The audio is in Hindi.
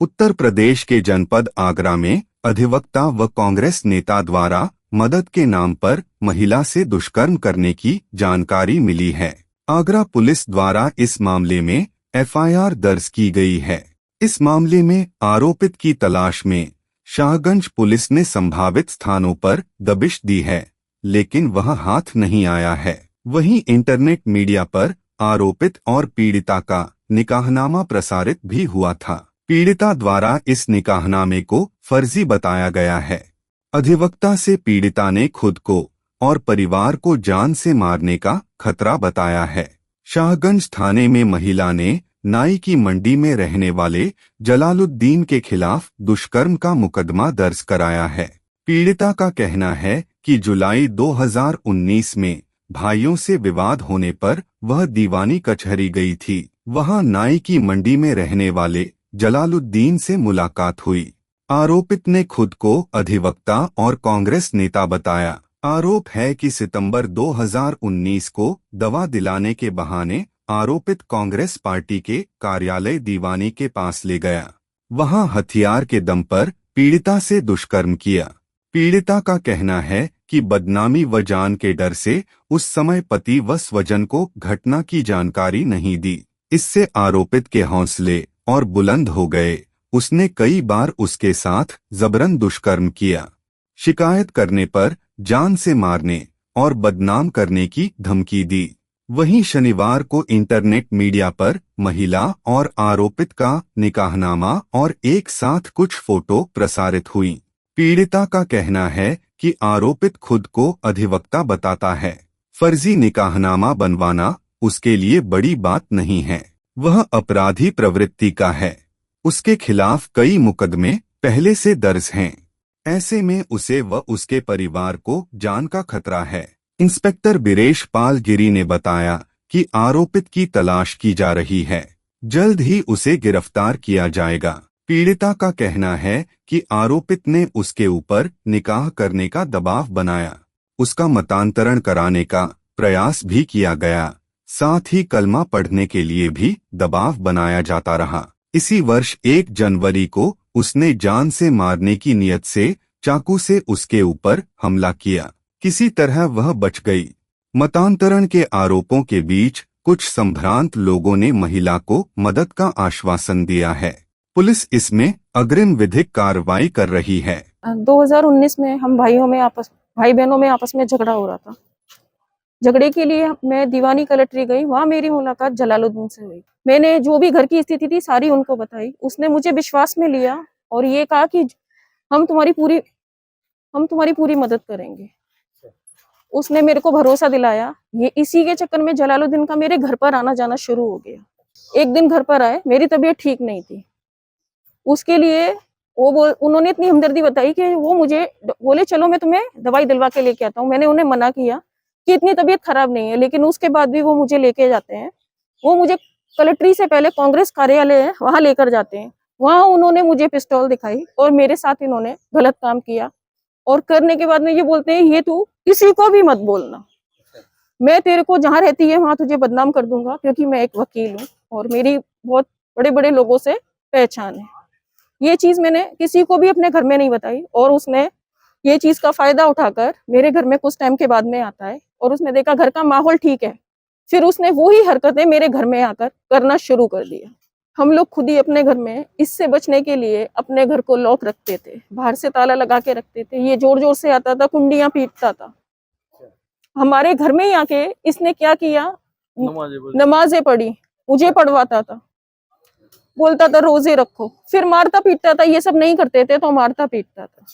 उत्तर प्रदेश के जनपद आगरा में अधिवक्ता व कांग्रेस नेता द्वारा मदद के नाम पर महिला से दुष्कर्म करने की जानकारी मिली है। आगरा पुलिस द्वारा इस मामले में एफआईआर दर्ज की गई है। इस मामले में आरोपित की तलाश में शाहगंज पुलिस ने संभावित स्थानों पर दबिश दी है, लेकिन वह हाथ नहीं आया है। वहीं इंटरनेट मीडिया पर आरोपित और पीड़िता का निकाहनामा प्रसारित भी हुआ था। पीड़िता द्वारा इस निकाहनामे को फर्जी बताया गया है। अधिवक्ता से पीड़िता ने खुद को और परिवार को जान से मारने का खतरा बताया है। शाहगंज थाने में महिला ने नाई की मंडी में रहने वाले जलालुद्दीन के खिलाफ दुष्कर्म का मुकदमा दर्ज कराया है। पीड़िता का कहना है कि जुलाई 2019 में भाइयों से विवाद होने पर वह दीवानी कचहरी गई थी। वहां नाई की मंडी में रहने वाले जलालुद्दीन से मुलाकात हुई। आरोपित ने खुद को अधिवक्ता और कांग्रेस नेता बताया। आरोप है कि सितंबर 2019 को दवा दिलाने के बहाने आरोपित कांग्रेस पार्टी के कार्यालय दीवानी के पास ले गया। वहां हथियार के दम पर पीड़िता से दुष्कर्म किया। पीड़िता का कहना है कि बदनामी व जान के डर से उस समय पति व स्वजन को घटना की जानकारी नहीं दी। इससे आरोपित के हौसले और बुलंद हो गए। उसने कई बार उसके साथ जबरन दुष्कर्म किया। शिकायत करने पर जान से मारने और बदनाम करने की धमकी दी। वहीं शनिवार को इंटरनेट मीडिया पर महिला और आरोपित का निकाहनामा और एक साथ कुछ फोटो प्रसारित हुई। पीड़िता का कहना है कि आरोपित खुद को अधिवक्ता बताता है। फर्जी निकाहनामा बनवाना उसके लिए बड़ी बात नहीं है। वह अपराधी प्रवृत्ति का है। उसके खिलाफ कई मुकदमे पहले से दर्ज हैं। ऐसे में उसे व उसके परिवार को जान का खतरा है। इंस्पेक्टर बीरेश पाल गिरी ने बताया कि आरोपित की तलाश की जा रही है। जल्द ही उसे गिरफ्तार किया जाएगा। पीड़िता का कहना है कि आरोपित ने उसके ऊपर निकाह करने का दबाव बनाया। उसका मतांतरण कराने का प्रयास भी किया गया। साथ ही कलमा पढ़ने के लिए भी दबाव बनाया जाता रहा। इसी वर्ष 1 जनवरी को उसने जान से मारने की नीयत से चाकू से उसके ऊपर हमला किया। किसी तरह वह बच गई। मतांतरण के आरोपों के बीच कुछ संभ्रांत लोगों ने महिला को मदद का आश्वासन दिया है। पुलिस इसमें अग्रिम विधिक कार्रवाई कर रही है। 2019 में हम भाई बहनों में आपस में झगड़ा हो रहा था। झगड़े के लिए मैं दीवानी कलेक्ट्री गई। वहां मेरी मुलाकात जलालुद्दीन से हुई। मैंने जो भी घर की स्थिति थी सारी उनको बताई। उसने मुझे विश्वास में लिया और ये कहा कि हम तुम्हारी पूरी मदद करेंगे। उसने मेरे को भरोसा दिलाया। ये इसी के चक्कर में जलालुद्दीन का मेरे घर पर आना जाना शुरू हो गया। एक दिन घर पर आए, मेरी तबीयत ठीक नहीं थी। उसके लिए उन्होंने इतनी हमदर्दी बताई कि वो मुझे बोले चलो मैं तुम्हें दवाई दिलवा के लेके आता हूँ। मैंने उन्हें मना किया कि इतनी तबीयत खराब नहीं है, लेकिन उसके बाद भी वो मुझे लेके जाते हैं। वो मुझे कलेक्ट्री से पहले कांग्रेस कार्यालय है वहां लेकर जाते हैं। वहां उन्होंने मुझे पिस्तौल दिखाई और मेरे साथ इन्होंने गलत काम किया। और करने के बाद में ये बोलते हैं ये तू किसी को भी मत बोलना, मैं तेरे को जहां रहती है वहां तुझे बदनाम कर दूंगा, क्योंकि मैं एक वकील हूँ और मेरी बहुत बड़े बड़े लोगों से पहचान है। ये चीज मैंने किसी को भी अपने घर में नहीं बताई और उसने ये चीज का फायदा उठाकर मेरे घर में कुछ टाइम के बाद में आता है और उसने देखा घर का माहौल ठीक है, फिर उसने वही हरकतें मेरे घर में आकर करना शुरू कर दिया। हम लोग खुद ही अपने घर में इससे बचने के लिए अपने घर को लॉक रखते थे, बाहर से ताला लगा के रखते थे। ये जोर जोर से आता था, कुंडियां पीटता था। हमारे घर में ही आके इसने क्या किया, नमाजें पढ़ी, मुझे पढ़वाता था, बोलता था रोजे रखो, फिर मारता पीटता था। ये सब नहीं करते थे तो मारता पीटता था।